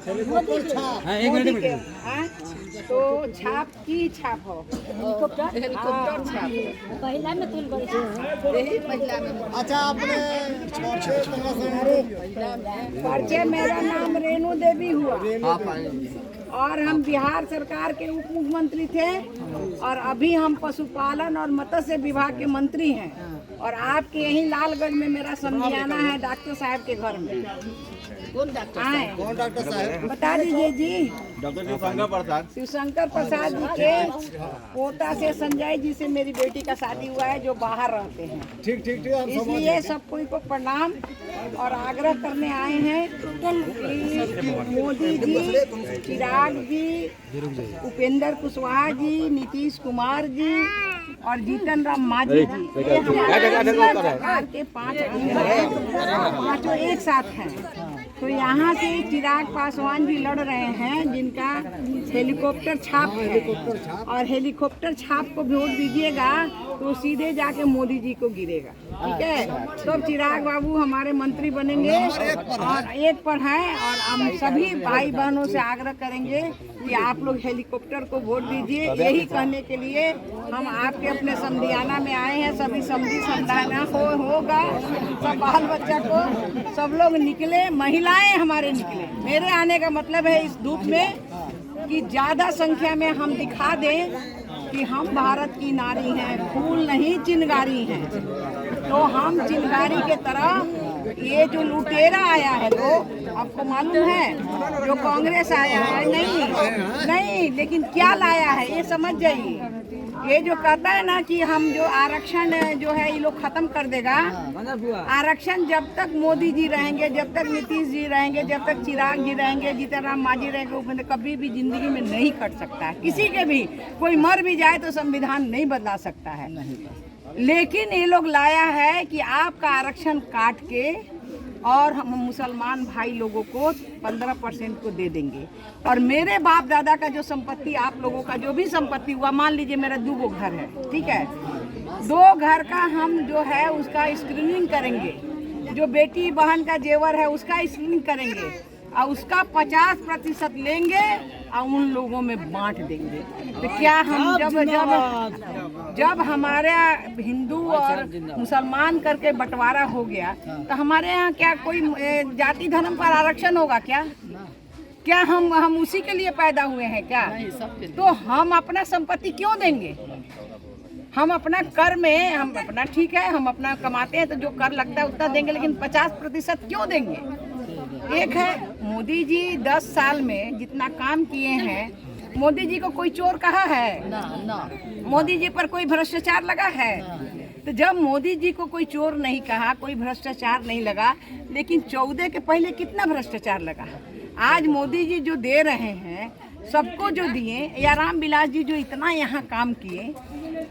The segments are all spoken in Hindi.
मोदी के तो छाप की छाप हो हेलीकॉप्टर छाप पहला में तुल गई यही महिला में। अच्छा आपने परिचय मेरा नाम रेणु देवी हुआ और हम बिहार सरकार के उप मुख्यमंत्री थे और अभी हम पशुपालन और मत्स्य विभाग के मंत्री हैं और आपके यही लालगंज में मेरा समझाना है डॉक्टर साहब के घर में। कौन डॉक्टर साहब? बता दीजिए जी। डॉक्टर शिवशंकर प्रसाद जी के पोता से संजय जी से मेरी बेटी का शादी हुआ है जो बाहर रहते हैं। ठीक इसलिए सब कोई को प्रणाम और आग्रह करने आए हैं कि मोदी जी, चिराग जी, उपेंद्र कुशवाहा जी, नीतीश कुमार जी और जीतन राम मांझी जी ये हमारे सरकार के 5 पाँचों एक साथ हैं। तो यहाँ से चिराग पासवान जी लड़ रहे हैं जिनका हेलीकॉप्टर छाप है और हेलीकॉप्टर छाप को वोट दीजिएगा तो सीधे जाके मोदी जी को गिरेगा। ठीक है, तो चिराग बाबू हमारे मंत्री बनेंगे और एक पर हैं और हम सभी भाई बहनों से आग्रह करेंगे कि आप लोग हेलीकॉप्टर को वोट दीजिए। यही कहने के लिए हम आपके अपने समधियाना में आए हैं। सभी समधी समझाना होगा, सब बाल बच्चा को सब लोग निकले, महिलाएं हमारे निकले। मेरे आने का मतलब है इस धूप में कि ज़्यादा संख्या में हम दिखा दें कि हम भारत की नारी हैं, फूल नहीं चिनगारी हैं। तो हम चिनगारी के तरह ये जो लुटेरा आया है तो आपको मालूम है जो कांग्रेस आया है नहीं, लेकिन क्या लाया है ये समझ जाइए। ये जो कहता है ना कि हम जो आरक्षण जो है ये लोग खत्म कर देगा। आरक्षण जब तक मोदी जी रहेंगे, जब तक नीतीश जी रहेंगे, जब तक चिराग जी रहेंगे, जीतन राम मांझी रहेंगे, उपेंद्र कभी भी जिंदगी में नहीं कट सकता है। किसी के भी कोई मर भी जाए तो संविधान नहीं बदला सकता है। लेकिन ये लोग लाया है कि आपका आरक्षण काट के और हम मुसलमान भाई लोगों को 15% को दे देंगे और मेरे बाप दादा का जो संपत्ति, आप लोगों का जो भी संपत्ति हुआ, मान लीजिए मेरा 2 घर है, ठीक है, 2 घर का हम जो है उसका स्क्रीनिंग करेंगे, जो बेटी बहन का जेवर है उसका स्क्रीनिंग करेंगे और उसका 50% लेंगे और उन लोगों में बांट देंगे। तो क्या हम जब हमारा हिंदू और मुसलमान करके बंटवारा हो गया तो हमारे यहाँ क्या कोई जाति धर्म पर आरक्षण होगा क्या हम उसी के लिए पैदा हुए हैं क्या? तो हम अपना संपत्ति क्यों देंगे? हम अपना कर में हम अपना ठीक है, हम अपना कमाते हैं तो जो कर लगता है उतना देंगे, लेकिन 50% क्यों देंगे? एक है मोदी जी 10 साल में जितना काम किए हैं, मोदी जी को कोई चोर कहा है? मोदी जी पर कोई भ्रष्टाचार लगा है? तो जब मोदी जी को कोई चोर नहीं कहा, कोई भ्रष्टाचार नहीं लगा, लेकिन 14 के पहले कितना भ्रष्टाचार लगा? आज मोदी जी जो दे रहे हैं सबको जो दिए, या राम विलास जी जो इतना यहाँ काम किए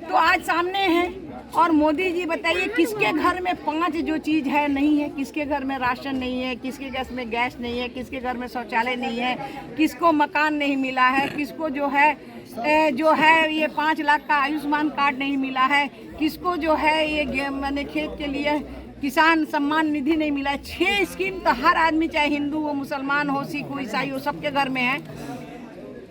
तो आज सामने है। और मोदी जी बताइए किसके घर में 5 जो चीज़ है नहीं है? किसके घर में राशन नहीं है? किसके घर में गैस नहीं है? किसके घर में शौचालय नहीं है? किसको मकान नहीं मिला है? किसको जो है ये 5 लाख का आयुष्मान कार्ड नहीं मिला है? किसको जो है ये मैंने खेत के लिए किसान सम्मान निधि नहीं मिला है? 6 स्कीम तो हर आदमी, चाहे हिंदू हो, मुसलमान हो, सिख हो, ईसाई हो, सबके घर में है।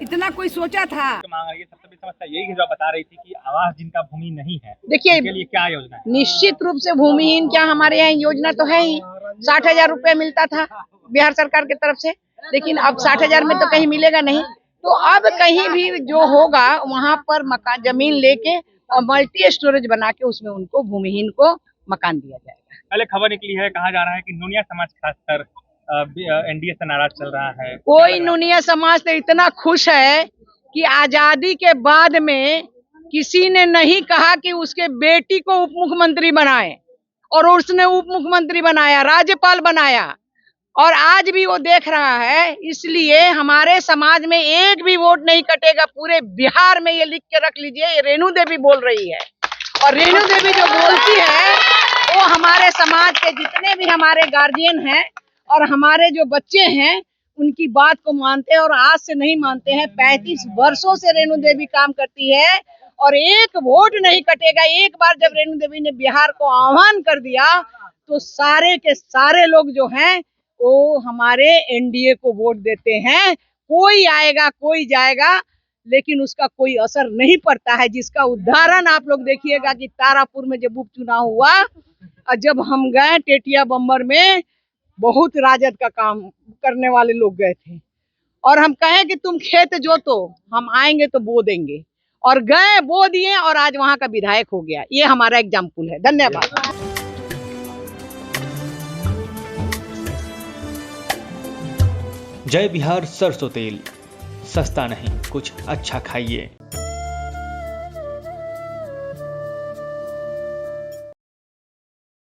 इतना कोई सोचा था? ये सबसे बड़ी समस्या यही है जो आप बता रही थी कि आवास जिनका भूमि नहीं है, देखिए उनके लिए क्या योजना है? निश्चित रूप से भूमिहीन क्या हमारे यहाँ योजना तो है ही। 60,000 रुपया मिलता था बिहार सरकार की तरफ से, लेकिन अब 60,000 में तो कहीं मिलेगा नहीं। तो अब कहीं भी जो होगा वहाँ पर मकान जमीन लेके और मल्टी स्टोरेज बना के उसमें उनको भूमिहीन को मकान दिया जाएगा। पहले खबर निकली है, कहा जा रहा है कि नोनिया समाज खासकर एनडीए से नाराज चल रहा है। कोई नोनिया समाज तो इतना खुश है कि आजादी के बाद में किसी ने नहीं कहा कि उसके बेटी को उप मुख्यमंत्री बनाए, और उसने उप मुख्यमंत्री बनाया, राज्यपाल बनाया, और आज भी वो देख रहा है। इसलिए हमारे समाज में एक भी वोट नहीं कटेगा पूरे बिहार में। ये लिख के रख लीजिए, ये रेणु देवी बोल रही है, और रेणु देवी जो बोलती है वो हमारे समाज के जितने भी हमारे गार्जियन हैं और हमारे जो बच्चे हैं उनकी बात को मानते हैं और आज से नहीं मानते हैं। 35 वर्षों से रेणु देवी काम करती है और एक वोट नहीं कटेगा। एक बार जब रेणु देवी ने बिहार को आह्वान कर दिया तो सारे के सारे लोग जो हैं वो हमारे एनडीए को वोट देते हैं। कोई आएगा कोई जाएगा, लेकिन उसका कोई असर नहीं पड़ता है। जिसका उदाहरण आप लोग देखिएगा कि तारापुर में जब उपचुनाव हुआ और जब हम गए टेटिया बम्बर में, बहुत राजद का काम करने वाले लोग गए थे और हम कहें कि तुम खेत जोतो, हम आएंगे तो बो देंगे, और गए बो दिए और आज वहां का विधायक हो गया। ये हमारा एग्जाम्पल है। धन्यवाद। जय बिहार सरसों तेल, सस्ता नहीं कुछ अच्छा खाइए।